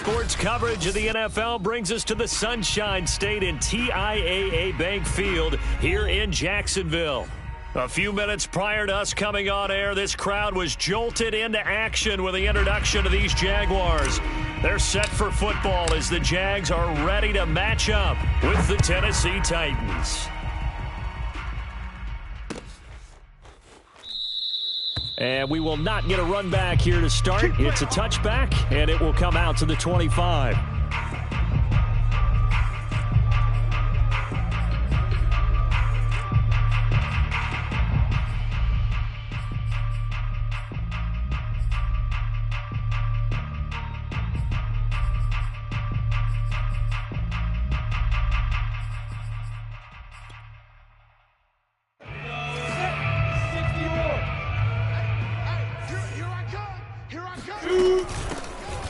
sports coverage of the NFL brings us to the Sunshine State in TIAA Bank Field here in Jacksonville. A few minutes prior to us coming on air, this crowd was jolted into action with the introduction of these Jaguars. They're set for football as the Jags are ready to match up with the Tennessee Titans. And we will not get a run back here to start. It's a touchback, and it will come out to the 25.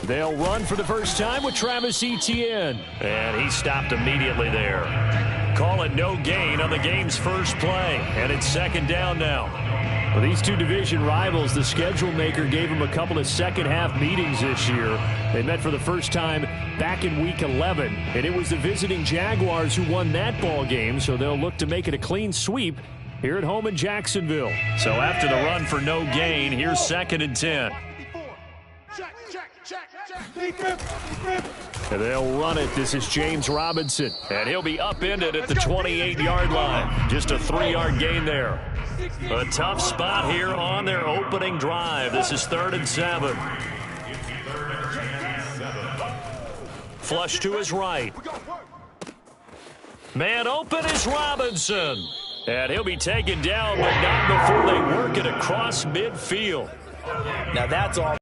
They'll run for the first time with Travis Etienne. And he stopped immediately there. Call it no gain on the game's first play. And it's second down now. For these two division rivals, the schedule maker gave them a couple of second-half meetings this year. They met for the first time back in Week 11. And it was the visiting Jaguars who won that ball game, so they'll look to make it a clean sweep here at home in Jacksonville. So after the run for no gain, here's second and 10. And they'll run it. This is James Robinson. And he'll be upended at the 28-yard line. Just a 3-yard gain there. A tough spot here on their opening drive. This is 3rd and 7. Flush to his right. Man open is Robinson. And he'll be taken down, but not before they work it across midfield. Now that's all.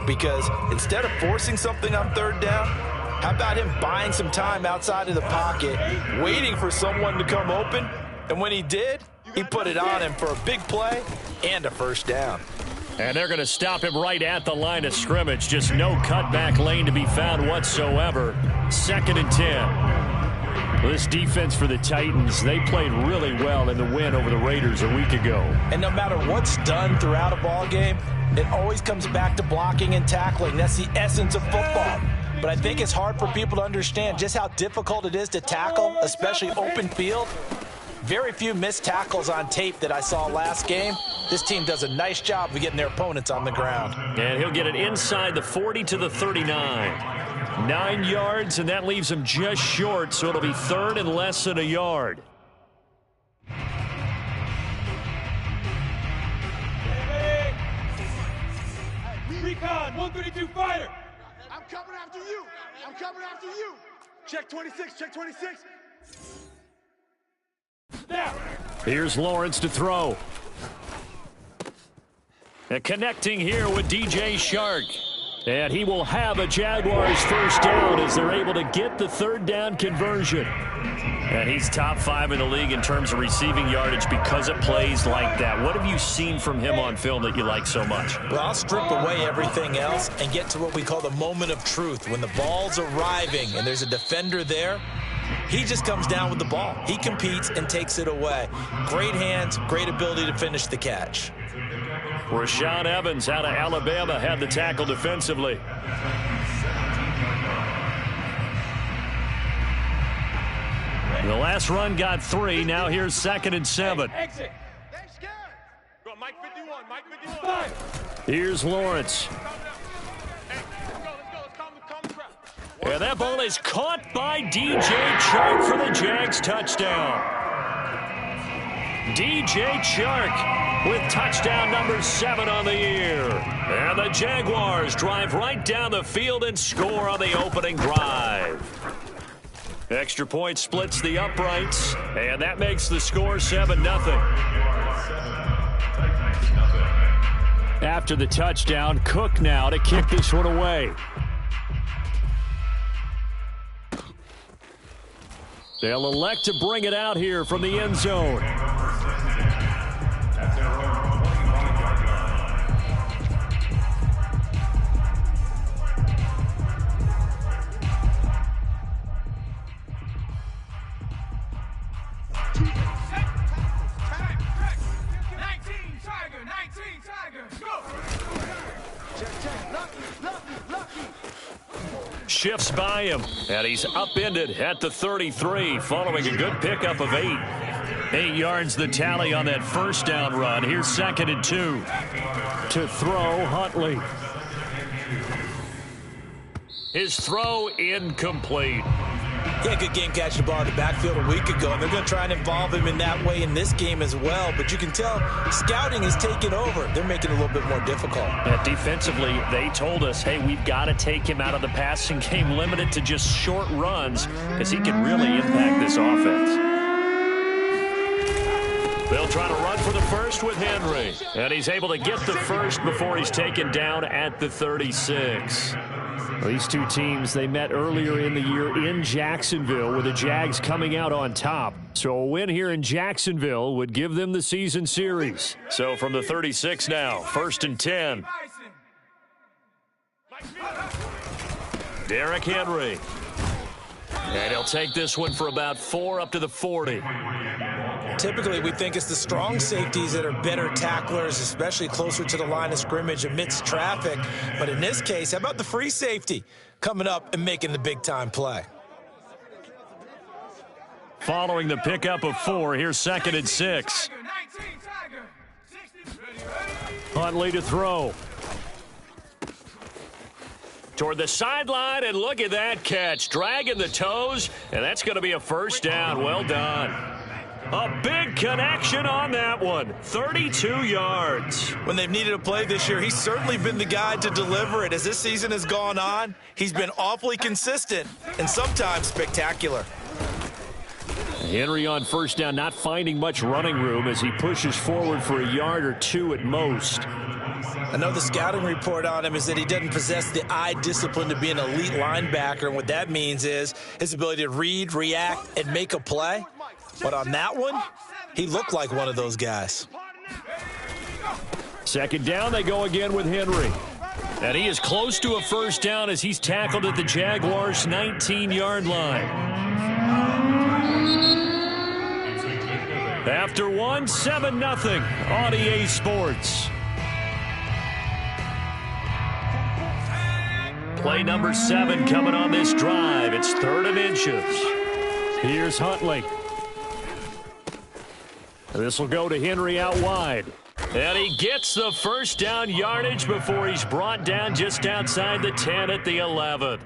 Because instead of forcing something on 3rd down, how about him buying some time outside of the pocket, waiting for someone to come open, and when he did, he put it on him for a big play and a first down. And they're going to stop him right at the line of scrimmage. Just no cutback lane to be found whatsoever. 2nd and 10. This defense for the Titans, they played really well in the win over the Raiders a week ago. And no matter what's done throughout a ball game, it always comes back to blocking and tackling. That's the essence of football. But I think it's hard for people to understand just how difficult it is to tackle, especially open field. Very few missed tackles on tape that I saw last game. This team does a nice job of getting their opponents on the ground. And he'll get it inside the 40 to the 39. 9 yards, and that leaves him just short, so it'll be 3rd and less than a yard. Recon, 132 fighter. I'm coming after you. I'm coming after you. Check 26, check 26. Now. Here's Lawrence to throw. And connecting here with DJ Shark. And he will have a Jaguars first down as they're able to get the 3rd down conversion. And he's top 5 in the league in terms of receiving yardage because of plays like that. What have you seen from him on film that you like so much? Well, I'll strip away everything else and get to what we call the moment of truth. When the ball's arriving and there's a defender there, he just comes down with the ball. He competes and takes it away. Great hands, great ability to finish the catch. Rashaan Evans out of Alabama had the tackle defensively. The last run got 3. Now here's 2nd and 7. Exit. Go, Mike 51, Mike 51. Here's Lawrence. And that ball is caught by DJ Chark for the Jags touchdown. DJ Chark with touchdown number 7 on the year. And the Jaguars drive right down the field and score on the opening drive. Extra point splits the uprights, and that makes the score 7-0. After the touchdown, Cook now to kick this one away. They'll elect to bring it out here from the end zone. Check, check. Look. shifts by him, and he's upended at the 33 following a good pickup of 8. 8 yards the tally on that first down run. Here's 2nd and 2. To throw, Huntley. His throw incomplete. He had a good game catching the ball in the backfield a week ago, and they're going to try and involve him in that way in this game as well. But you can tell scouting is taking over. They're making it a little bit more difficult. Defensively, they told us, hey, we've got to take him out of the passing game, limited to just short runs, because he can really impact this offense. They'll try to run for the first with Henry. And he's able to get the first before he's taken down at the 36. These two teams, they met earlier in the year in Jacksonville with the Jags coming out on top. So a win here in Jacksonville would give them the season series. So from the 36 now, 1st and 10. Derrick Henry. And he'll take this one for about 4 up to the 40. Typically, we think it's the strong safeties that are better tacklers, especially closer to the line of scrimmage amidst traffic. But in this case, how about the free safety coming up and making the big-time play? Following the pickup of 4, here's 2nd and 6. Huntley to throw. Toward the sideline, and look at that catch. Dragging the toes, and that's going to be a first down. Well done. A big connection on that one. 32 yards. When they've needed a play this year, he's certainly been the guy to deliver it. As this season has gone on, he's been awfully consistent and sometimes spectacular. Henry on first down, not finding much running room as he pushes forward for a yard or 2 at most. I know the scouting report on him is that he doesn't possess the eye discipline to be an elite linebacker, and what that means is his ability to read, react, and make a play. But on that one, he looked like one of those guys. 2nd down, they go again with Henry. And he is close to a first down as he's tackled at the Jaguars' 19-yard line. After 1, 7-0 on EA Sports. Play number 7 coming on this drive. It's 3rd and inches. Here's Huntley. This will go to Henry out wide. And he gets the first down yardage before he's brought down just outside the 10 at the 11.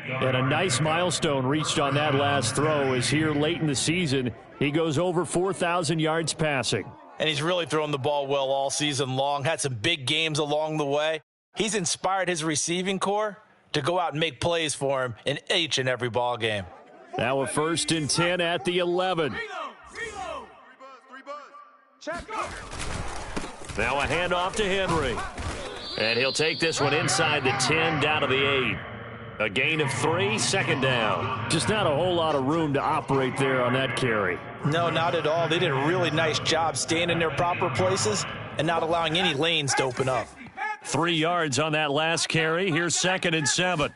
And a nice milestone reached on that last throw as here late in the season, he goes over 4,000 yards passing. And he's really thrown the ball well all season long, had some big games along the way. He's inspired his receiving corps to go out and make plays for him in each and every ball game. Now a 1st and 10 at the 11. Now a handoff to Henry. And he'll take this one inside the 10 down to the 8. A gain of 3, 2nd down. Just not a whole lot of room to operate there on that carry. No, not at all. They did a really nice job staying in their proper places and not allowing any lanes to open up. 3 yards on that last carry. Here's 2nd and 7.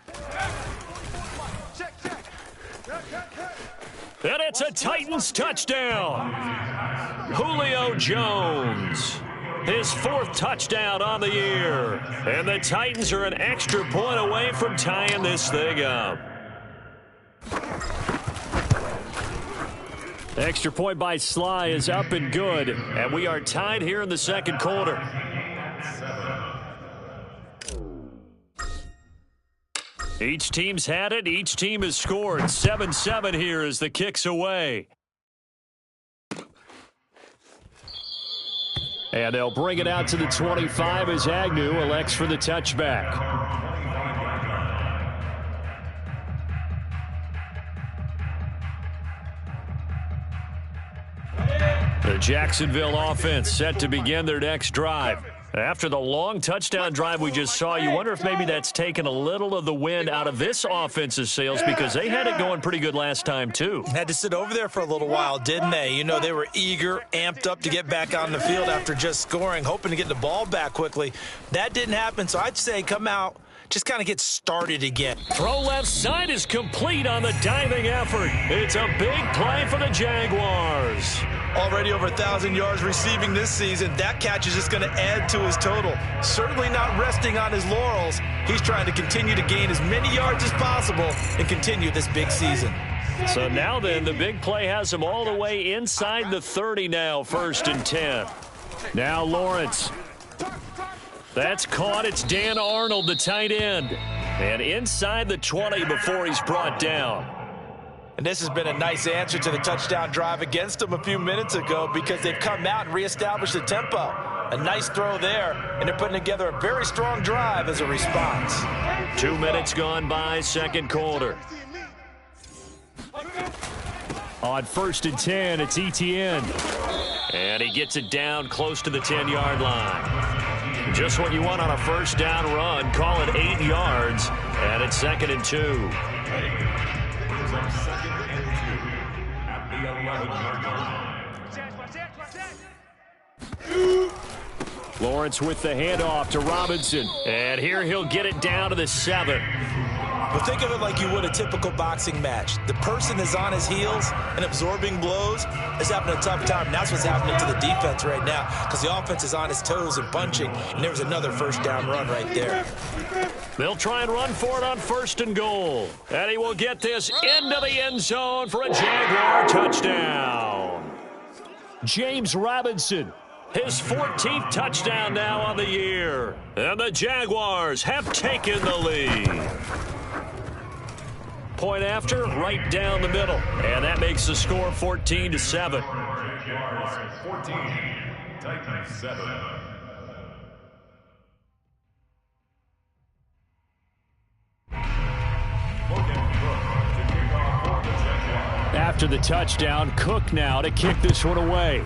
And it's a Titans touchdown. Julio Jones, his 4th touchdown on the year. And the Titans are an extra point away from tying this thing up. Extra point by Sly is up and good. And we are tied here in the 2nd quarter. Each team's had it. Each team has scored. 7-7 here as the kick's away. And they'll bring it out to the 25 as Agnew elects for the touchback. The Jacksonville offense set to begin their next drive. After the long touchdown drive we just saw, you wonder if maybe that's taken a little of the wind out of this offense's sails because they had it going pretty good last time, too. Had to sit over there for a little while, didn't they? You know, they were eager, amped up to get back on the field after just scoring, hoping to get the ball back quickly. That didn't happen, so I'd say come out, just kind of get started again. Throw left side is complete on the diving effort. It's a big play for the Jaguars. Already over 1,000 yards receiving this season. That catch is just going to add to his total. Certainly not resting on his laurels. He's trying to continue to gain as many yards as possible and continue this big season. So now then, the big play has him all the way inside the 30 now, 1st and 10. Now Lawrence. That's caught. It's Dan Arnold, the tight end. And inside the 20 before he's brought down. And this has been a nice answer to the touchdown drive against them a few minutes ago because they've come out and reestablished the tempo. A nice throw there, and they're putting together a very strong drive as a response. 2 minutes gone by, second quarter. On 1st and 10, it's Etienne. And he gets it down close to the 10-yard line. Just what you want on a first down run. Call it 8 yards, and it's 2nd and 2. Lawrence with the handoff to Robinson. And here he'll get it down to the 7. Well, think of it like you would a typical boxing match. The person is on his heels and absorbing blows is having a tough time. And that's what's happening to the defense right now because the offense is on his toes and punching. And there was another first down run right there. They'll try and run for it on 1st and goal. And he will get this into the end zone for a Jaguar touchdown. James Robinson, his 14th touchdown now on the year. And the Jaguars have taken the lead. Point after, right down the middle. And that makes the score 14-7. 14, Titans 7. After the touchdown, Cook now to kick this one away.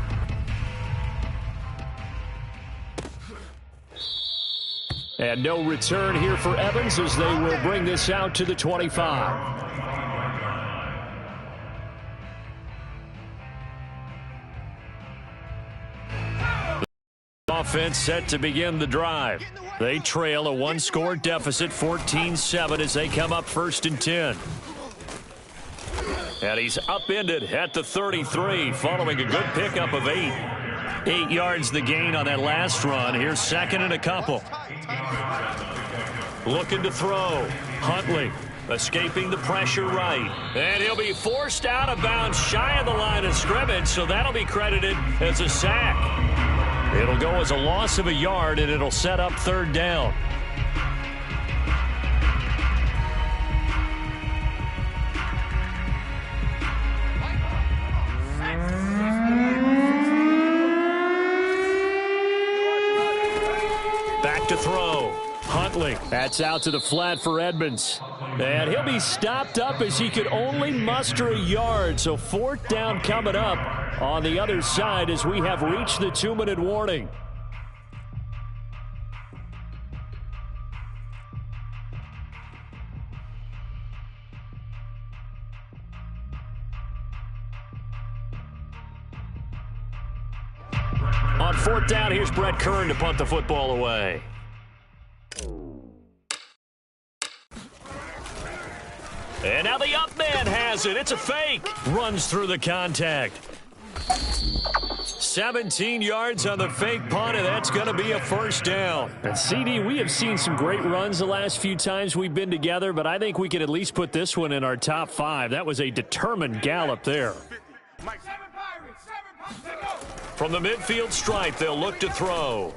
And no return here for Evans as they will bring this out to the 25. Offense set to begin the drive. They trail a 1-score deficit, 14-7 as they come up 1st and 10. And he's upended at the 33 following a good pickup of 8. 8 yards the gain on that last run. Here's 2nd and a couple. Looking to throw. Huntley escaping the pressure right. And he'll be forced out of bounds shy of the line of scrimmage, so that'll be credited as a sack. It'll go as a loss of a yard, and it'll set up 3rd down. Back to throw. Huntley. That's out to the flat for Edmonds. And he'll be stopped up as he could only muster a yard. So 4th down coming up on the other side as we have reached the 2-minute warning. On 4th down, here's Brett Kern to punt the football away. And now the up man has it. It's a fake. Runs through the contact. 17 yards on the fake punt, and that's going to be a 1st down. And CD, we have seen some great runs the last few times we've been together, but I think we can at least put this one in our top 5. That was a determined gallop there. From the midfield stripe, they'll look to throw.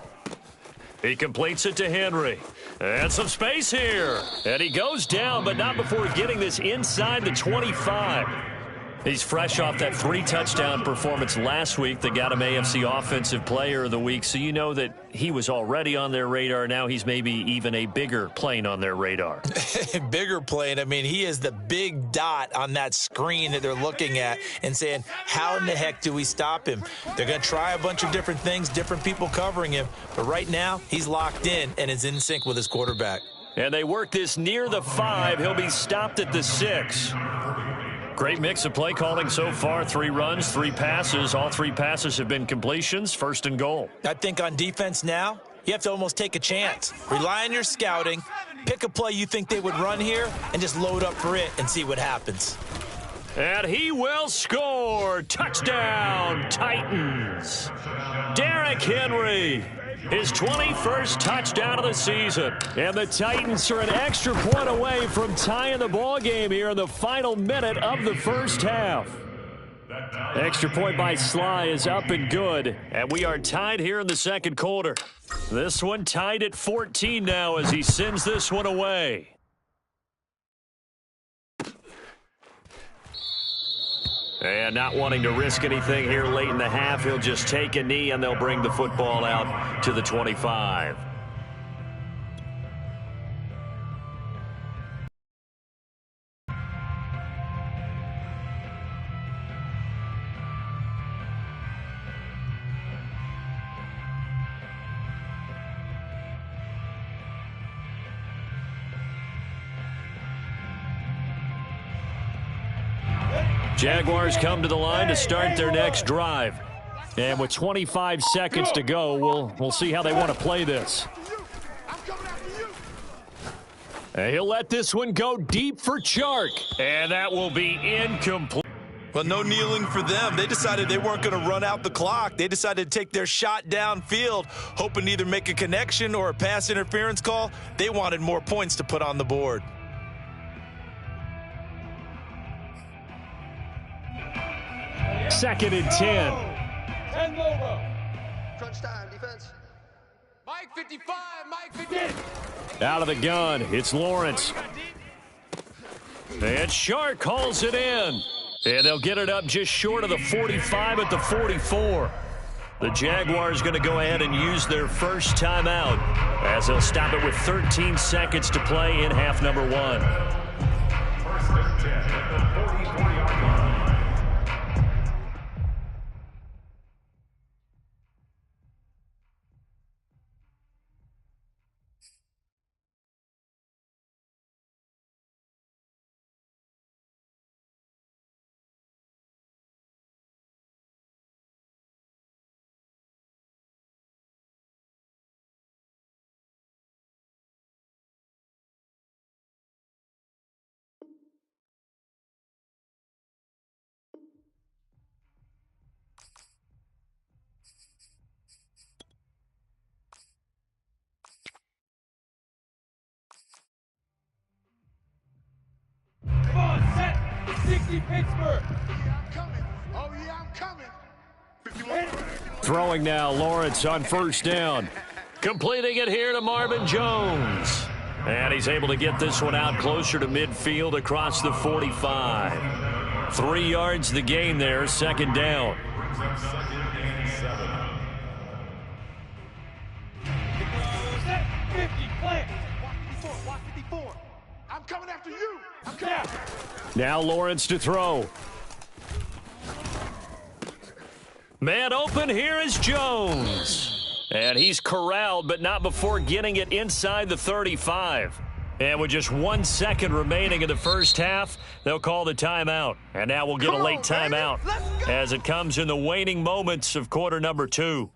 He completes it to Henry. And some space here. And he goes down, but not before getting this inside the 25. He's fresh off that 3-touchdown performance last week that got him AFC Offensive Player of the Week. So you know that he was already on their radar. Now he's maybe even a bigger plane on their radar. Bigger plane. I mean, he is the big dot on that screen that they're looking at and saying, how in the heck do we stop him? They're going to try a bunch of different things, different people covering him. But right now, he's locked in and is in sync with his quarterback. And they work this near the 5. He'll be stopped at the 6. Great mix of play calling so far. 3 runs, 3 passes. All 3 passes have been completions. 1st and goal. I think on defense now, you have to almost take a chance. Rely on your scouting. Pick a play you think they would run here and just load up for it and see what happens. And he will score. Touchdown, Titans. Derrick Henry, his 21st touchdown of the season. And the Titans are an extra point away from tying the ball game here in the final minute of the first half. Extra point by Sly is up and good. And we are tied here in the second quarter. This one tied at 14 now as he sends this one away. And not wanting to risk anything here late in the half, he'll just take a knee and they'll bring the football out to the 25. Jaguars come to the line to start their next drive. And with 25 seconds to go, we'll see how they want to play this. And he'll let this one go deep for Chark. And that will be incomplete. Well, no kneeling for them. They decided they weren't going to run out the clock. They decided to take their shot downfield, hoping to either make a connection or a pass interference call. They wanted more points to put on the board. Second and 10. 10 Lobo. Crunch time, defense. Mike 55, Mike 50. Out of the gun, it's Lawrence. And Shark calls it in. And they'll get it up just short of the 45 at the 44. The Jaguars going to go ahead and use their first timeout as they'll stop it with 13 seconds to play in half number one. First and 10 at the 44-yard line. Come on, set. 60 Pittsburgh. Yeah, I'm coming. Oh, yeah, I'm coming. 51. Throwing now, Lawrence on first down. Completing it here to Marvin Jones. And he's able to get this one out closer to midfield across the 45. 3 yards the gain there, second down. Brings up second and 7. Set. 50, plant. Walk 54. I'm coming after you. I'm coming. Down. Now Lawrence to throw. Man open, here is Jones. And he's corralled, but not before getting it inside the 35. And with just 1 second remaining in the first half, they'll call the timeout. And now we'll get a late timeout as it comes in the waning moments of quarter number 2.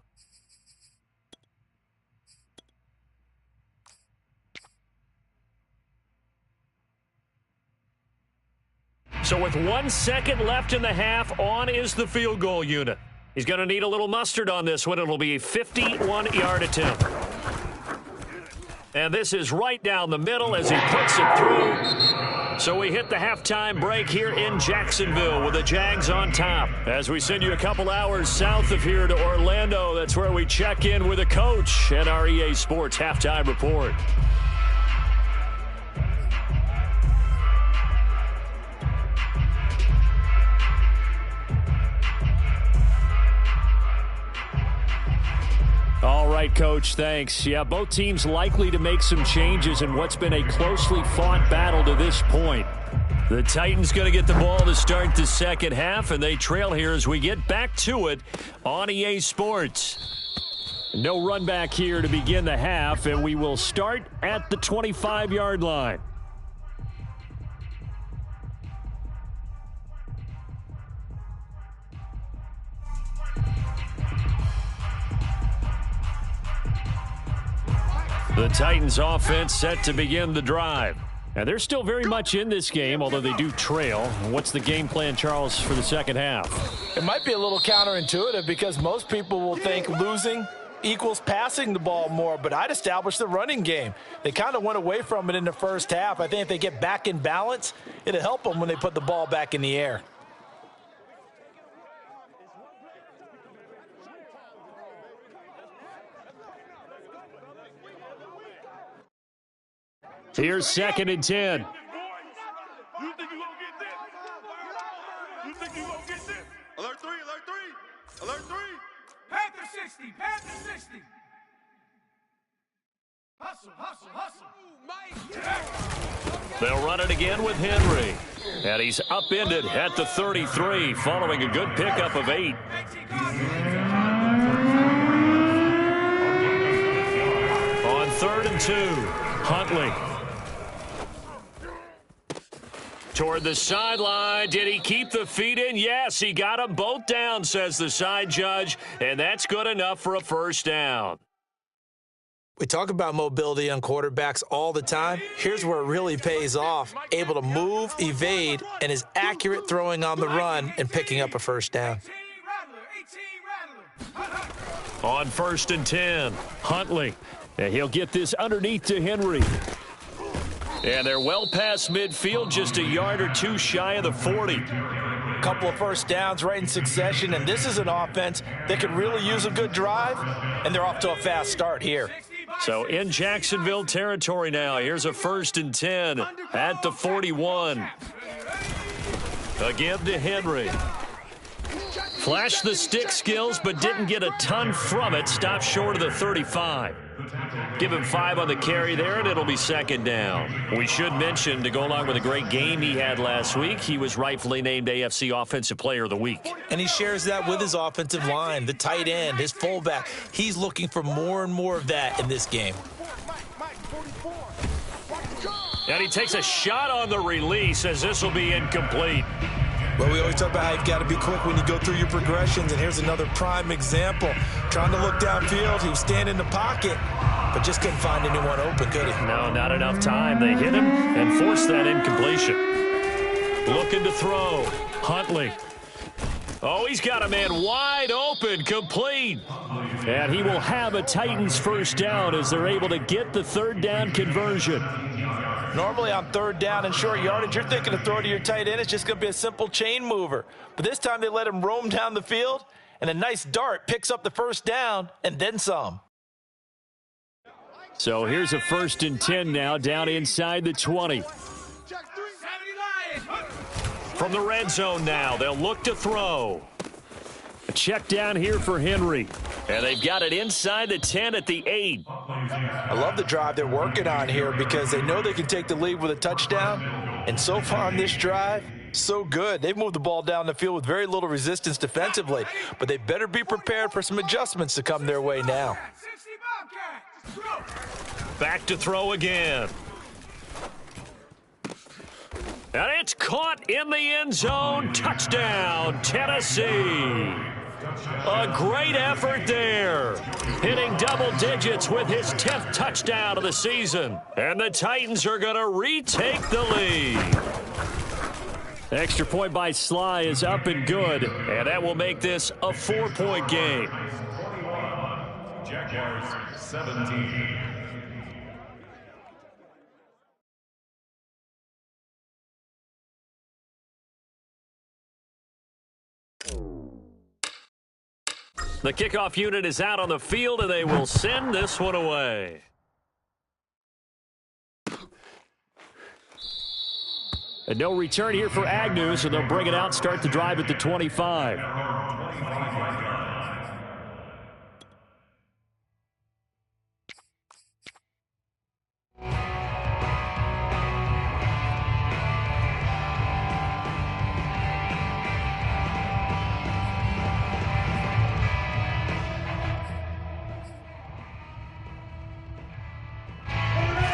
So with 1 second left in the half, on is the field goal unit. He's going to need a little mustard on this one. It'll be a 51-yard attempt. And this is right down the middle as he puts it through. So we hit the halftime break here in Jacksonville with the Jags on top. As we send you a couple hours south of here to Orlando, that's where we check in with a coach at our EA Sports Halftime Report. All right, Coach, thanks. Yeah, both teams likely to make some changes in what's been a closely fought battle to this point. The Titans going to get the ball to start the second half, and they trail here as we get back to it on EA Sports. No run back here to begin the half, and we will start at the 25-yard line. The Titans offense set to begin the drive. And they're still very much in this game, although they do trail. What's the game plan, Charles, for the second half? It might be a little counterintuitive because most people will think losing equals passing the ball more, but I'd establish the running game. They kind of went away from it in the first half. I think if they get back in balance, it'll help them when they put the ball back in the air. Here's 2nd and 10. You think you gonna get this? You think you gonna get this? Alert 3, alert 3, alert 3. Panther 60, Panther 60. Hustle, hustle, hustle. They'll run it again with Henry. And he's upended at the 33 following a good pickup of 8. On 3rd and 2, Huntley. Toward the sideline. Did he keep the feet in? Yes, he got them both down, says the side judge, and that's good enough for a first down. We talk about mobility on quarterbacks all the time. Here's where it really pays off. Able to move, evade, and is accurate throwing on the run and picking up a first down. On 1st and 10, Huntley. And he'll get this underneath to Henry. And they're well past midfield, just a yard or two shy of the 40. Couple of first downs right in succession, and this is an offense that could really use a good drive, and they're off to a fast start here. So in Jacksonville territory now, here's a 1st and 10 at the 41. Again to Henry. Flashed the stick skills, but didn't get a ton from it. Stopped short of the 35. Give him 5 on the carry there, and it'll be 2nd down. We should mention, to go along with a great game he had last week, he was rightfully named AFC Offensive Player of the Week. And he shares that with his offensive line, the tight end, his fullback. He's looking for more and more of that in this game. And he takes a shot on the release as this will be incomplete. Well, we always talk about how you've got to be quick when you go through your progressions, and here's another prime example. Trying to look downfield, he was standing in the pocket, but just couldn't find anyone open, could he? No, not enough time. They hit him and forced that incompletion. Looking to throw. Huntley. Oh, he's got a man wide open, complete. And he will have a Titans first down as they're able to get the 3rd down conversion. Normally on 3rd down and short yardage, you're thinking to throw to your tight end. It's just going to be a simple chain mover. But this time they let him roam down the field, and a nice dart picks up the first down and then some. So here's a 1st and 10 now, down inside the 20. From the red zone now, they'll look to throw. A check down here for Henry. And they've got it inside the 10 at the 8. I love the drive they're working on here because they know they can take the lead with a touchdown. And so far on this drive, so good. They've moved the ball down the field with very little resistance defensively. But they better be prepared for some adjustments to come their way now. Back to throw again. And it's caught in the end zone. Touchdown, Tennessee. A great effort there. Hitting double digits with his 10th touchdown of the season. And the Titans are going to retake the lead. Extra point by Sly is up and good. And that will make this a 4-point game. Jaguars 17. The kickoff unit is out on the field, and they will send this one away. And no return here for Agnew, so they'll bring it out, start the drive at the 25.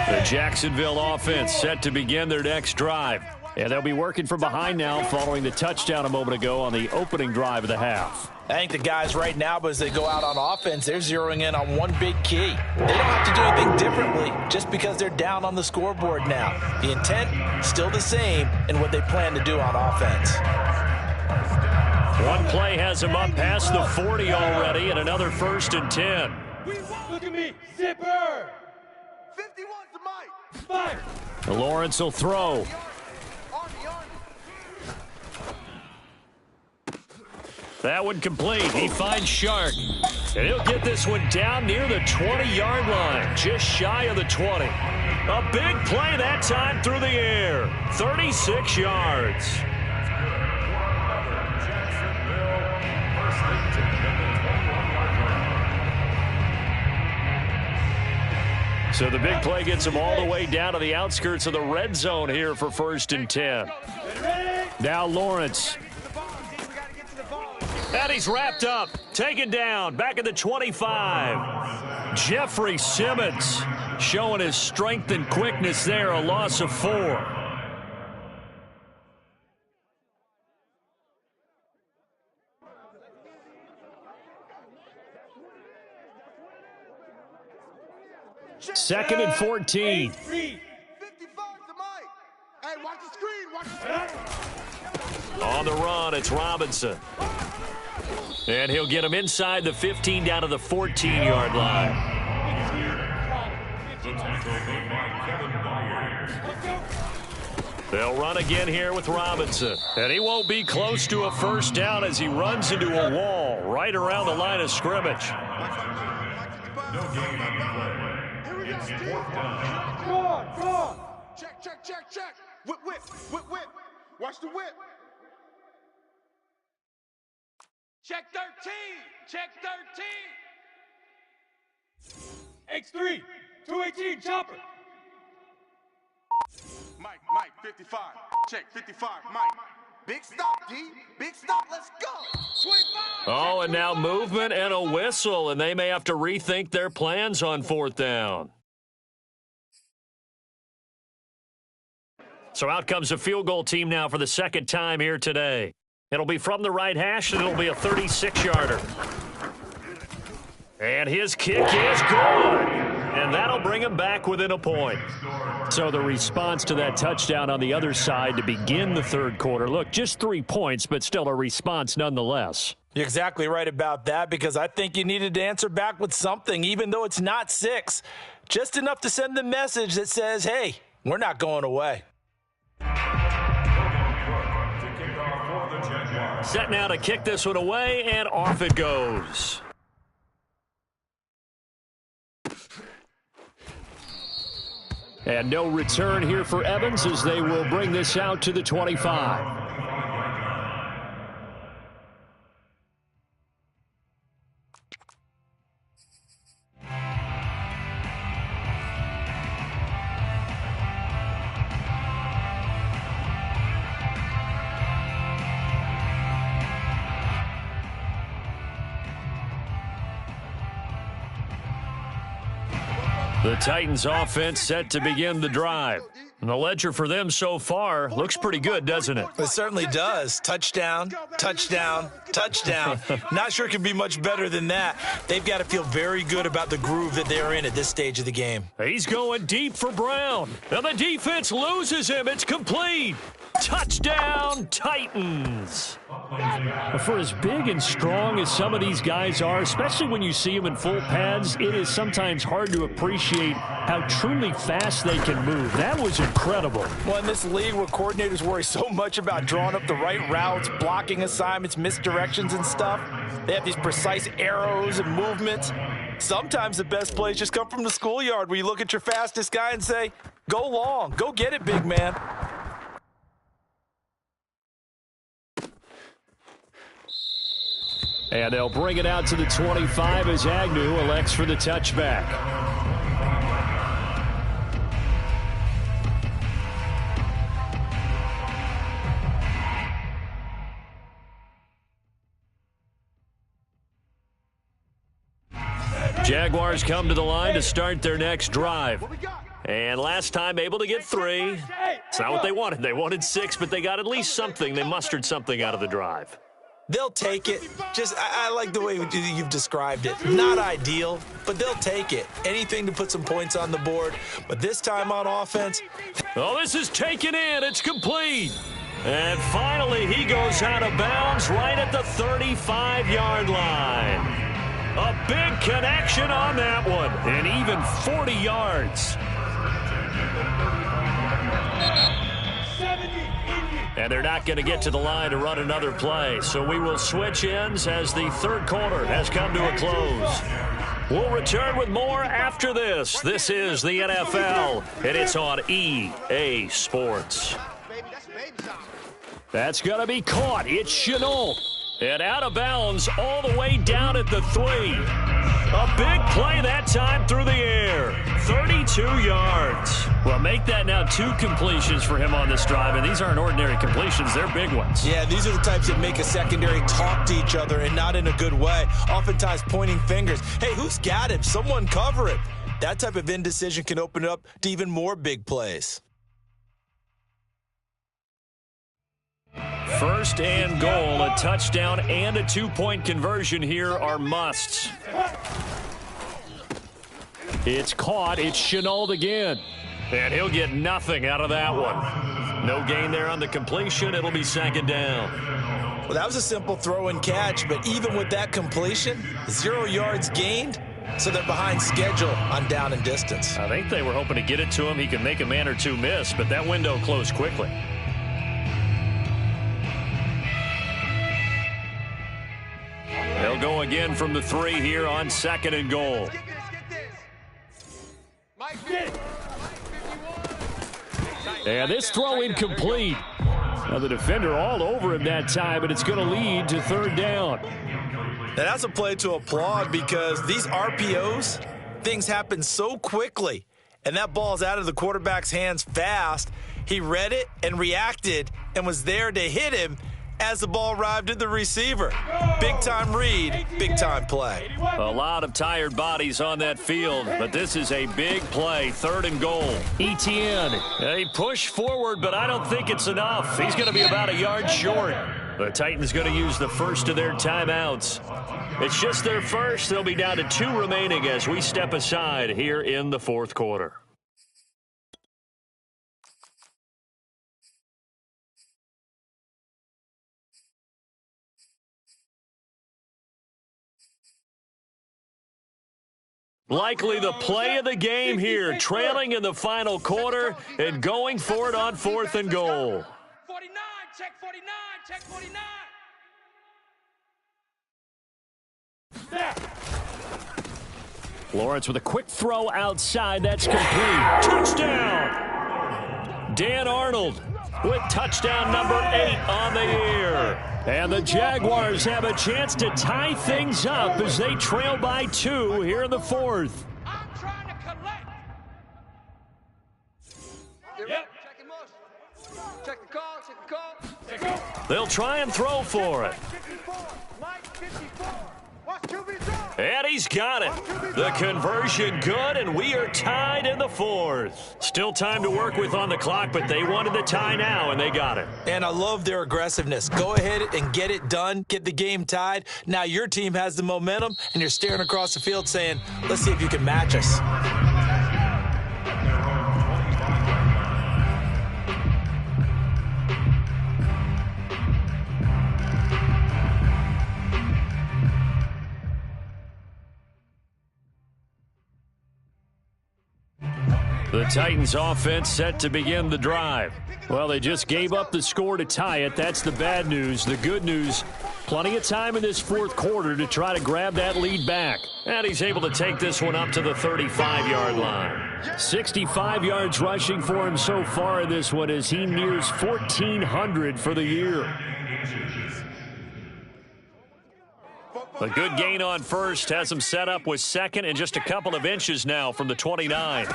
The Jacksonville offense set to begin their next drive. And they'll be working from behind now following the touchdown a moment ago on the opening drive of the half. I think the guys right now, as they go out on offense, they're zeroing in on one big key. They don't have to do anything differently just because they're down on the scoreboard now. The intent, still the same in what they plan to do on offense. One play has him up past the 40 already, and another 1st and 10. Look at me, zipper. 51's the mic. Fire. Lawrence will throw. That one complete. He finds Shark. And he'll get this one down near the 20-yard line, just shy of the 20. A big play that time through the air. 36 yards. So the big play gets him all the way down to the outskirts of the red zone here for 1st and 10. Now Lawrence. And he's wrapped up, taken down, back at the 25. Jeffrey Simmons showing his strength and quickness there, a loss of 4. Second and 14. 55's the mic. Hey, watch the screen. Watch the screen. On the run, it's Robinson. And he'll get him inside the 15 down to the 14-yard line. They'll run again here with Robinson. And he won't be close to a 1st down as he runs into a wall right around the line of scrimmage. No gain on the play. It's 4th down. Go on. Check. Whip. Watch the whip. Check 13. X3. 218. Chopper. Mike, 55. Check 55, Mike. Big stop, D. Big stop. Let's go. 25. Oh, and now movement and a whistle, and they may have to rethink their plans on 4th down. So out comes a field goal team now for the 2nd time here today. It'll be from the right hash, and it'll be a 36-yarder. And his kick is good. And that'll bring him back within a point. So the response to that touchdown on the other side to begin the 3rd quarter. Look, just 3 points, but still a response nonetheless. You're exactly right about that, because I think you needed to answer back with something, even though it's not 6. Just enough to send the message that says, hey, we're not going away. Set now to kick this one away, and off it goes. And no return here for Evans as they will bring this out to the 25. The Titans offense set to begin the drive. And the ledger for them so far looks pretty good, doesn't it? It certainly does. Touchdown, touchdown, touchdown. Not sure it can be much better than that. They've got to feel very good about the groove that they're in at this stage of the game. He's going deep for Brown. And the defense loses him. It's complete. Touchdown, Titans. For as big and strong as some of these guys are, especially when you see them in full pads, it is sometimes hard to appreciate how truly fast they can move. That was incredible. Well, in this league where coordinators worry so much about drawing up the right routes, blocking assignments, misdirections and stuff, they have these precise arrows and movements. Sometimes the best plays just come from the schoolyard where you look at your fastest guy and say, go long, go get it, big man. And they'll bring it out to the 25 as Agnew elects for the touchback. Jaguars come to the line to start their next drive. And last time able to get 3. It's not what they wanted. They wanted 6, but they got at least something. They mustered something out of the drive. They'll take it. I like the way you've described it. Not ideal, but they'll take it. Anything to put some points on the board. But this time on offense. Oh, this is taken in. It's complete. And finally, he goes out of bounds right at the 35-yard line. A big connection on that one, and even 40 yards. And they're not going to get to the line to run another play, so we will switch ends as the third quarter has come to a close. We'll return with more after this. This is the NFL, and it's on EA Sports. That's going to be caught. It's Chenault. And out of bounds all the way down at the 3. A big play that time through the air. 32 yards. Well, make that now 2 completions for him on this drive, and these aren't ordinary completions. They're big ones. Yeah, these are the types that make a secondary talk to each other and not in a good way. Oftentimes pointing fingers. Hey, who's got him? Someone cover him. That type of indecision can open it up to even more big plays. First and goal, a touchdown and a 2-point conversion here are musts. It's caught. It's Chenault again. And he'll get nothing out of that one. No gain there on the completion. It'll be second down. Well, that was a simple throw and catch, but even with that completion, 0 yards gained, so they're behind schedule on down and distance. I think they were hoping to get it to him. He could make a man or 2 miss, but that window closed quickly. They'll go again from the 3 here on second and goal. And this throw incomplete. Now the defender all over him that time, but it's going to lead to third down. Now that's a play to applaud because these RPOs, things happen so quickly, and that ball's out of the quarterback's hands fast. He read it and reacted and was there to hit him as the ball arrived at the receiver. Big-time read, big-time play. A lot of tired bodies on that field, but this is a big play, third and goal. Etienne, they push forward, but I don't think it's enough. He's going to be about a yard short. The Titans going to use the first of their timeouts. It's just their first. They'll be down to 2 remaining as we step aside here in the fourth quarter. Likely the play of the game here, trailing in the final quarter and going for it on fourth and goal. 49, check 49, check 49. Lawrence with a quick throw outside. That's complete. Touchdown! Dan Arnold with touchdown number 8 on the year. And the Jaguars have a chance to tie things up as they trail by 2 here in the fourth. I'm trying to collect. Yep. Check the call, check the call. They'll try and throw for it. 54, Mike 54. What's QB zone? And he's got it. The conversion good, and we are tied in the fourth. Still time to work with on the clock, but they wanted the tie now, and they got it. And I love their aggressiveness. Go ahead and get it done. Get the game tied. Now your team has the momentum, and you're staring across the field saying, let's see if you can match us. The Titans offense set to begin the drive. Well, they just gave up the score to tie it. That's the bad news. The good news, plenty of time in this fourth quarter to try to grab that lead back. And he's able to take this one up to the 35-yard line. 65 yards rushing for him so far in this one as he nears 1,400 for the year. A good gain on first has him set up with second and just a couple of inches now from the 29.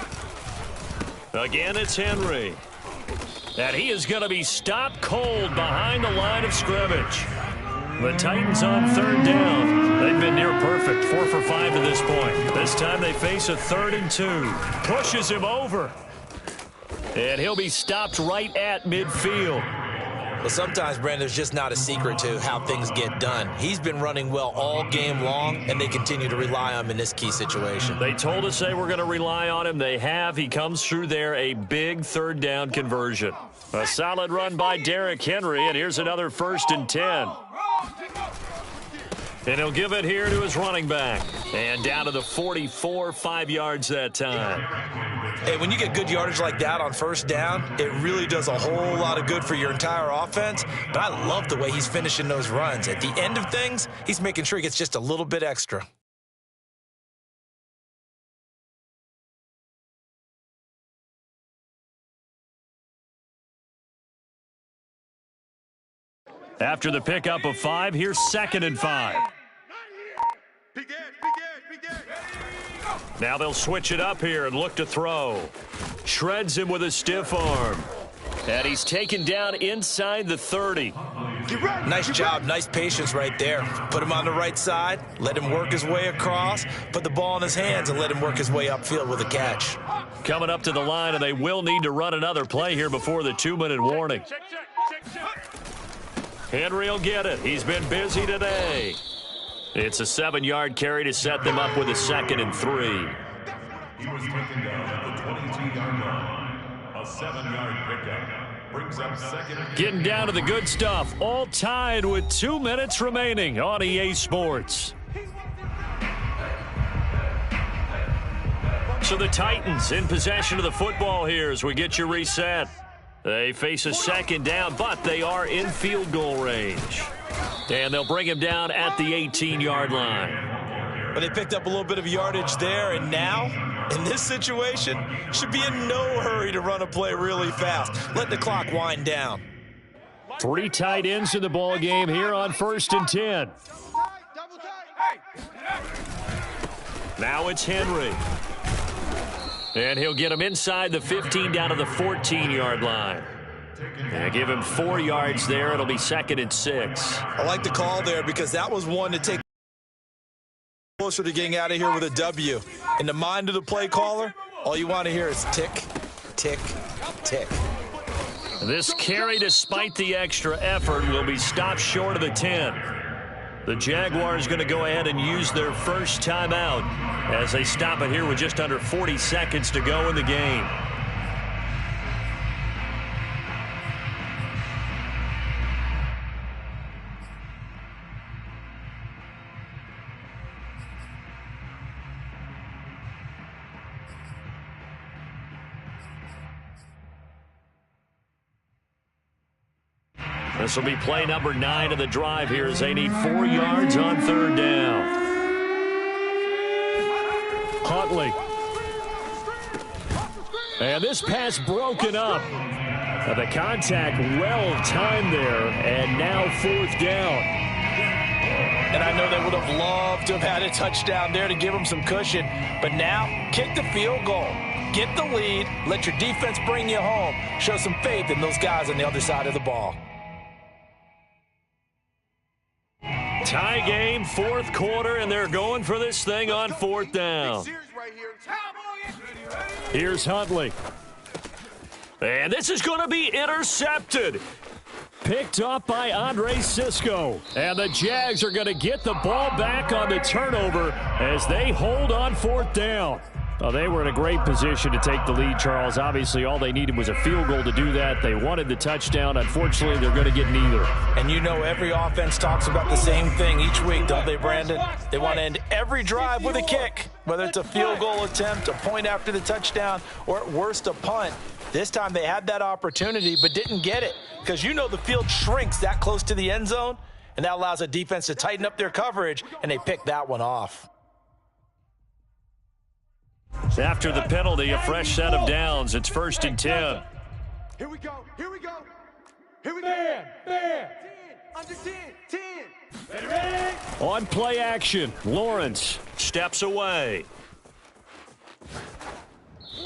Again, it's Henry. And he is going to be stopped cold behind the line of scrimmage. The Titans on third down. They've been near perfect, 4 for 5 to this point. This time they face a 3rd and 2. Pushes him over. And he'll be stopped right at midfield. Well, sometimes, Brandon, there's just not a secret to how things get done. He's been running well all game long, and they continue to rely on him in this key situation. They told us they were going to rely on him. They have. He comes through there, a big 3rd down conversion. A solid run by Derrick Henry, and here's another 1st and 10. And he'll give it here to his running back. And down to the 44, 5 yards that time. Hey, when you get good yardage like that on 1st down, it really does a whole lot of good for your entire offense. But I love the way he's finishing those runs. At the end of things, he's making sure he gets just a little bit extra. After the pickup of 5, here's 2nd and 5. Now they'll switch it up here and look to throw. Shreds him with a stiff arm. And he's taken down inside the 30. Nice job, nice patience right there. Put him on the right side, let him work his way across, put the ball in his hands, and let him work his way upfield with a catch. Coming up to the line, and they will need to run another play here before the 2-minute warning. Henry will get it. He's been busy today. It's a 7-yard carry to set them up with a 2nd and 3. He was taken down at the 22-yard line. A 7-yard pickup brings up 2nd and... Getting down to the good stuff. All tied with 2 minutes remaining on EA Sports. So the Titans in possession of the football here as we get you reset. They face a 2nd down, but they are in field goal range. And they'll bring him down at the 18-yard line. But they picked up a little bit of yardage there, and now, in this situation, should be in no hurry to run a play really fast. Let the clock wind down. 3 tight ends in the ball game here on 1st and 10. Now it's Henry. And he'll get him inside the 15 down to the 14-yard line. And give him 4 yards there. It'll be 2nd and 6. I like the call there because that was one to take closer to getting out of here with a W. In the mind of the play caller, all you want to hear is tick, tick, tick. This carry, despite the extra effort, will be stopped short of the 10. The Jaguars going to go ahead and use their first timeout as they stop it here with just under 40 seconds to go in the game. This will be play number 9 of the drive here as they need 4 yards on 3rd down. Huntley. And this pass broken up. The contact well timed there, and now 4th down. And I know they would have loved to have had a touchdown there to give them some cushion. But now, kick the field goal. Get the lead. Let your defense bring you home. Show some faith in those guys on the other side of the ball. Tie game, 4th quarter, and they're going for this thing on 4th down. Here's Huntley. And this is going to be intercepted. Picked up by Andre Cisco. And the Jags are going to get the ball back on the turnover as they hold on 4th down. Well, they were in a great position to take the lead, Charles. Obviously, all they needed was a field goal to do that. They wanted the touchdown. Unfortunately, they're going to get neither. And you know every offense talks about the same thing each week, don't they, Brandon? They want to end every drive with a kick, whether it's a field goal attempt, a point after the touchdown, or at worst, a punt. This time they had that opportunity but didn't get it because you know the field shrinks that close to the end zone, and that allows a defense to tighten up their coverage, and they picked that one off. After the penalty, a fresh set of downs. It's 1st and 10. Here we go. Here we go. Here we go. 10. Under 10. 10. On play action, Lawrence steps away.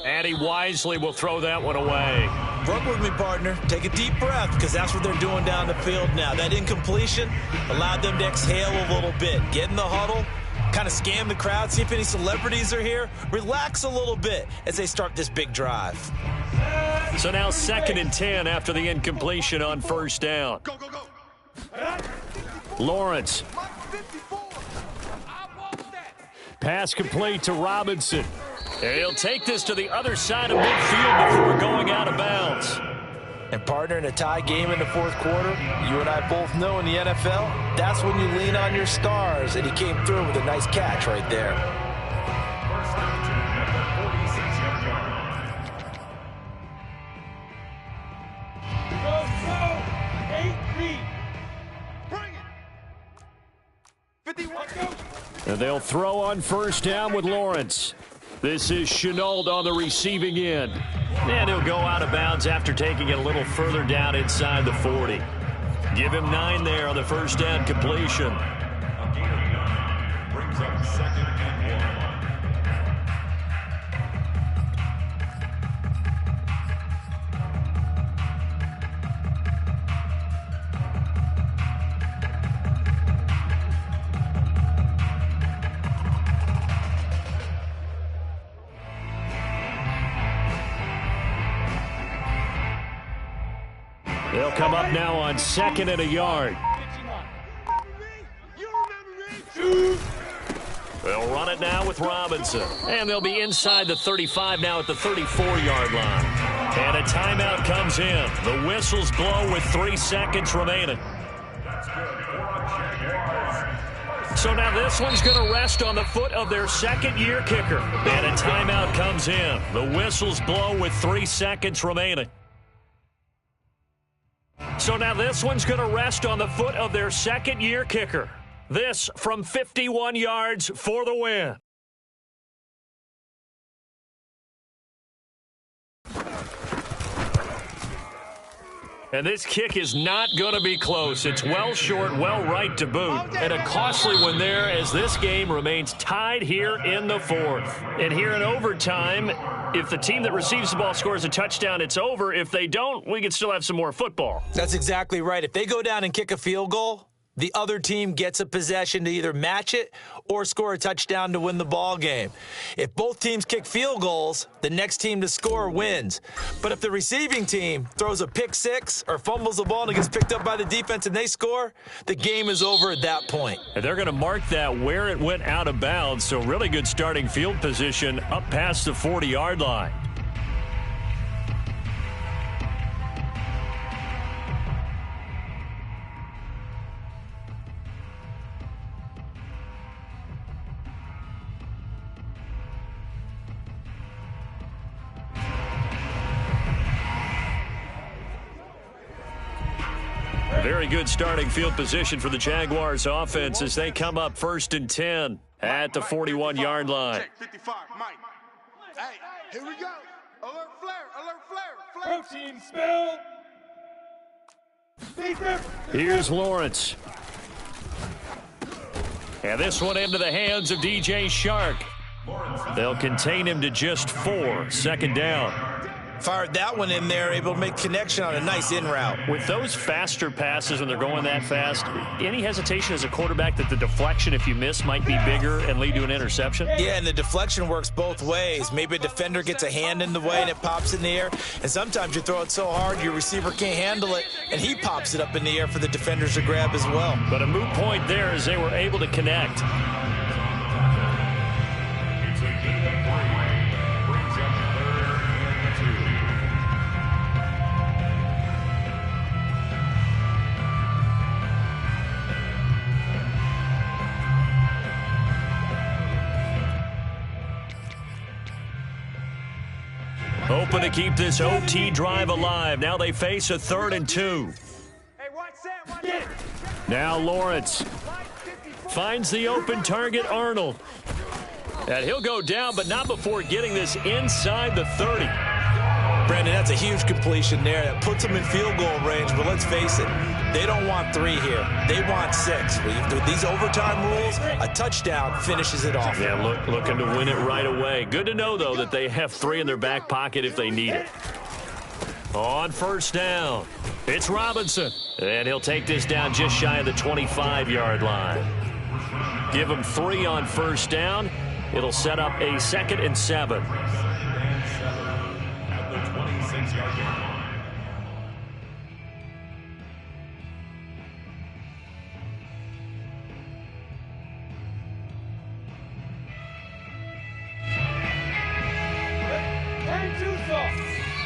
And he wisely will throw that one away. Work with me, partner. Take a deep breath, because that's what they're doing down the field now. That incompletion allowed them to exhale a little bit. Get in the huddle, kind of scan the crowd, see if any celebrities are here. Relax a little bit as they start this big drive. So now 2nd and 10 after the incompletion on first down. Go, go, go. Lawrence. Pass complete to Robinson. And he'll take this to the other side of midfield before going out of bounds. And partner, in a tie game in the fourth quarter, you and I both know in the NFL, that's when you lean on your stars, and he came through with a nice catch right there. First down at the 46-yard line. Bring it. 51. And they'll throw on first down with Lawrence. This is Chenault on the receiving end. And he'll go out of bounds after taking it a little further down inside the 40. Give him 9 there on the first down completion. A gain of 9 brings up 2nd and 1. They'll come up now on 2nd and a yard. They'll run it now with Robinson. And they'll be inside the 35 now at the 34-yard line. And a timeout comes in. The whistles blow with 3 seconds remaining. So now this one's going to rest on the foot of their second-year kicker. And a timeout comes in. The whistles blow with 3 seconds remaining. So now this one's going to rest on the foot of their second-year kicker. This from 51 yards for the win. And this kick is not going to be close. It's well short, well right to boot. And a costly one there as this game remains tied here in the 4th. And here in overtime, if the team that receives the ball scores a touchdown, it's over. If they don't, we can still have some more football. That's exactly right. If they go down and kick a field goal, the other team gets a possession to either match it or score a touchdown to win the ball game. If both teams kick field goals, the next team to score wins. But if the receiving team throws a pick six or fumbles the ball and it gets picked up by the defense and they score, the game is over at that point. And they're going to mark that where it went out of bounds, so really good starting field position up past the 40-yard line. Very good starting field position for the Jaguars offense as they come up 1st and 10 at the 41-yard line. Check 55, Mike. Hey, here we go. Alert flare, alert flare, flare. Protein spill. Here's Lawrence. And this one into the hands of DJ Shark. They'll contain him to just 4. 2nd down. Fired that one in there, able to make connection on a nice in route. With those faster passes when they're going that fast, any hesitation as a quarterback that the deflection, if you miss, might be bigger and lead to an interception? Yeah, and the deflection works both ways. Maybe a defender gets a hand in the way and it pops in the air. And sometimes you throw it so hard your receiver can't handle it, and he pops it up in the air for the defenders to grab as well. But a moot point there as they were able to connect. It's a gain of 3. Brings up 3rd and 2. Hoping to keep this OT drive alive. Now they face a 3rd and 2. Hey, watch that, watch that. Now Lawrence finds the open target, Arnold. And he'll go down, but not before getting this inside the 30. Brandon, that's a huge completion there. That puts them in field goal range, but let's face it, they don't want 3 here. They want 6. With these overtime rules, a touchdown finishes it off. Yeah, looking to win it right away. Good to know, though, that they have 3 in their back pocket if they need it. On first down, it's Robinson. And he'll take this down just shy of the 25-yard line. Give him 3 on first down. It'll set up a 2nd and 7. At the 26-yard line. Hey,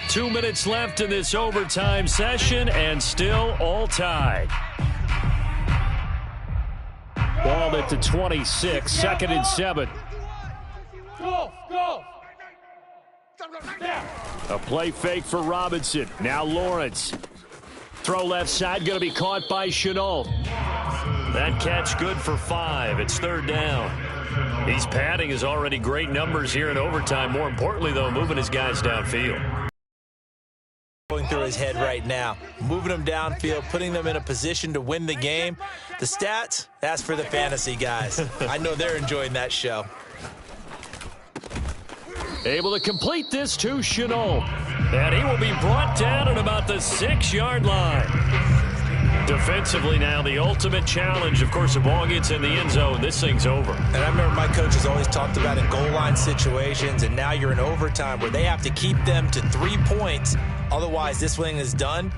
2 minutes left in this overtime session, and still all tied. Ball at the 26, 2nd and 7. Go, go. A play fake for Robinson. Now Lawrence. Throw left side, going to be caught by Chenault. That catch good for 5. It's 3rd down. He's padding his already great numbers here in overtime. More importantly, though, moving his guys downfield. Going through his head right now, moving them downfield, putting them in a position to win the game. The stats, that's for the fantasy guys. I know they're enjoying that show. Able to complete this to Chenault. And he will be brought down at about the 6-yard line. Defensively now, the ultimate challenge. Of course, the ball gets in the end zone. This thing's over. And I remember my coaches always talked about in goal line situations, and now you're in overtime where they have to keep them to 3 points. Otherwise, this thing is done.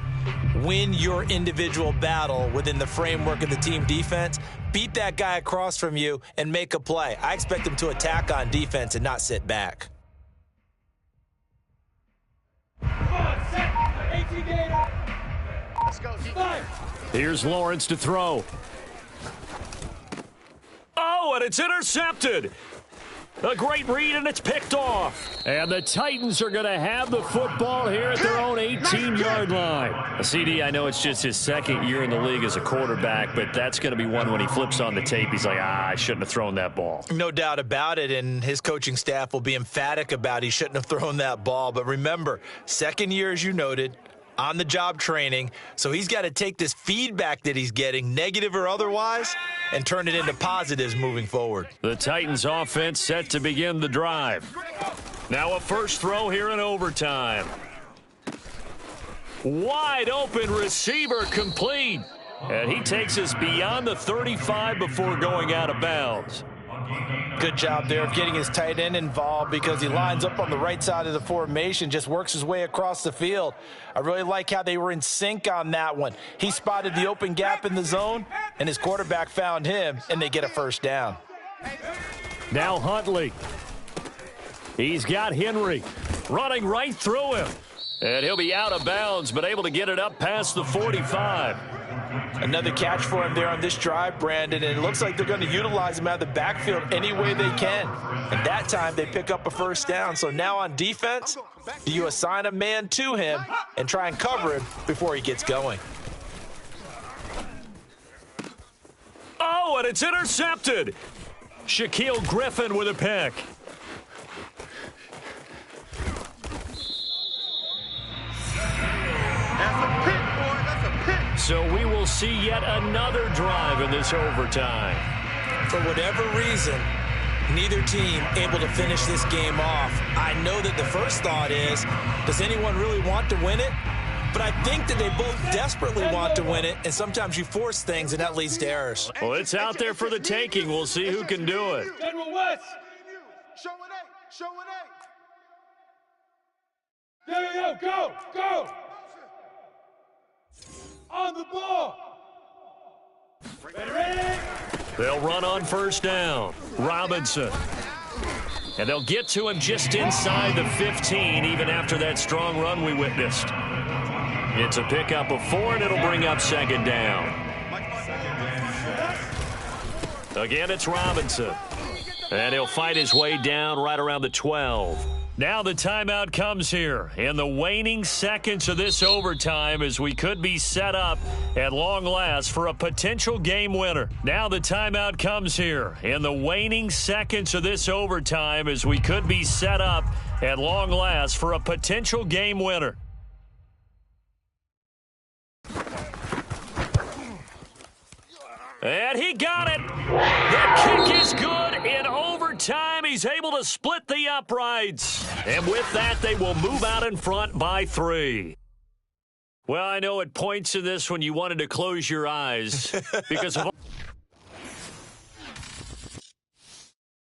Win your individual battle within the framework of the team defense. Beat that guy across from you and make a play. I expect them to attack on defense and not sit back. Let's go, D. Here's Lawrence to throw. Oh, and it's intercepted. A great read, and it's picked off. And the Titans are going to have the football here at their own 18-yard line. A CD, I know it's just his 2nd year in the league as a quarterback, but that's going to be one when he flips on the tape. He's like, I shouldn't have thrown that ball. No doubt about it, and his coaching staff will be emphatic about he shouldn't have thrown that ball. But remember, 2nd year, as you noted, on-the-job training, so he's got to take this feedback that he's getting, negative or otherwise, and turn it into positives moving forward. The Titans offense set to begin the drive. Now a first throw here in overtime. Wide open receiver complete. And he takes us beyond the 35 before going out of bounds. Good job there of getting his tight end involved because he lines up on the right side of the formation, just works his way across the field. I really like how they were in sync on that one. He spotted the open gap in the zone, and his quarterback found him, and they get a first down. Now Huntley. He's got Henry running right through him. And he'll be out of bounds, but able to get it up past the 45. Another catch for him there on this drive, Brandon, and it looks like they're going to utilize him out of the backfield any way they can. And that time they pick up a first down. So now on defense, do you assign a man to him and try and cover him before he gets going? Oh, and it's intercepted. Shaquille Griffin with a pick. So we will see yet another drive in this overtime. For whatever reason, neither team able to finish this game off. I know that the first thought is, does anyone really want to win it? But I think that they both desperately want to win it, and sometimes you force things, and that leads to errors. Well, it's out there for the taking. We'll see who can do it. General West. Show it eight. Show it eight. Yo, go, go. On the ball. Ready? They'll run on first down. Robinson. And they'll get to him just inside the 15, even after that strong run we witnessed. It's a pickup of 4, and it'll bring up 2nd down. Again, it's Robinson. And he'll fight his way down right around the 12. Now the timeout comes here in the waning seconds of this overtime as we could be set up at long last for a potential game winner. Now the timeout comes here in the waning seconds of this overtime as we could be set up at long last for a potential game winner. And he got it. The kick is good in overtime. He's able to split the uprights. And with that, they will move out in front by 3. Well, I know at points in this when you wanted to close your eyes because of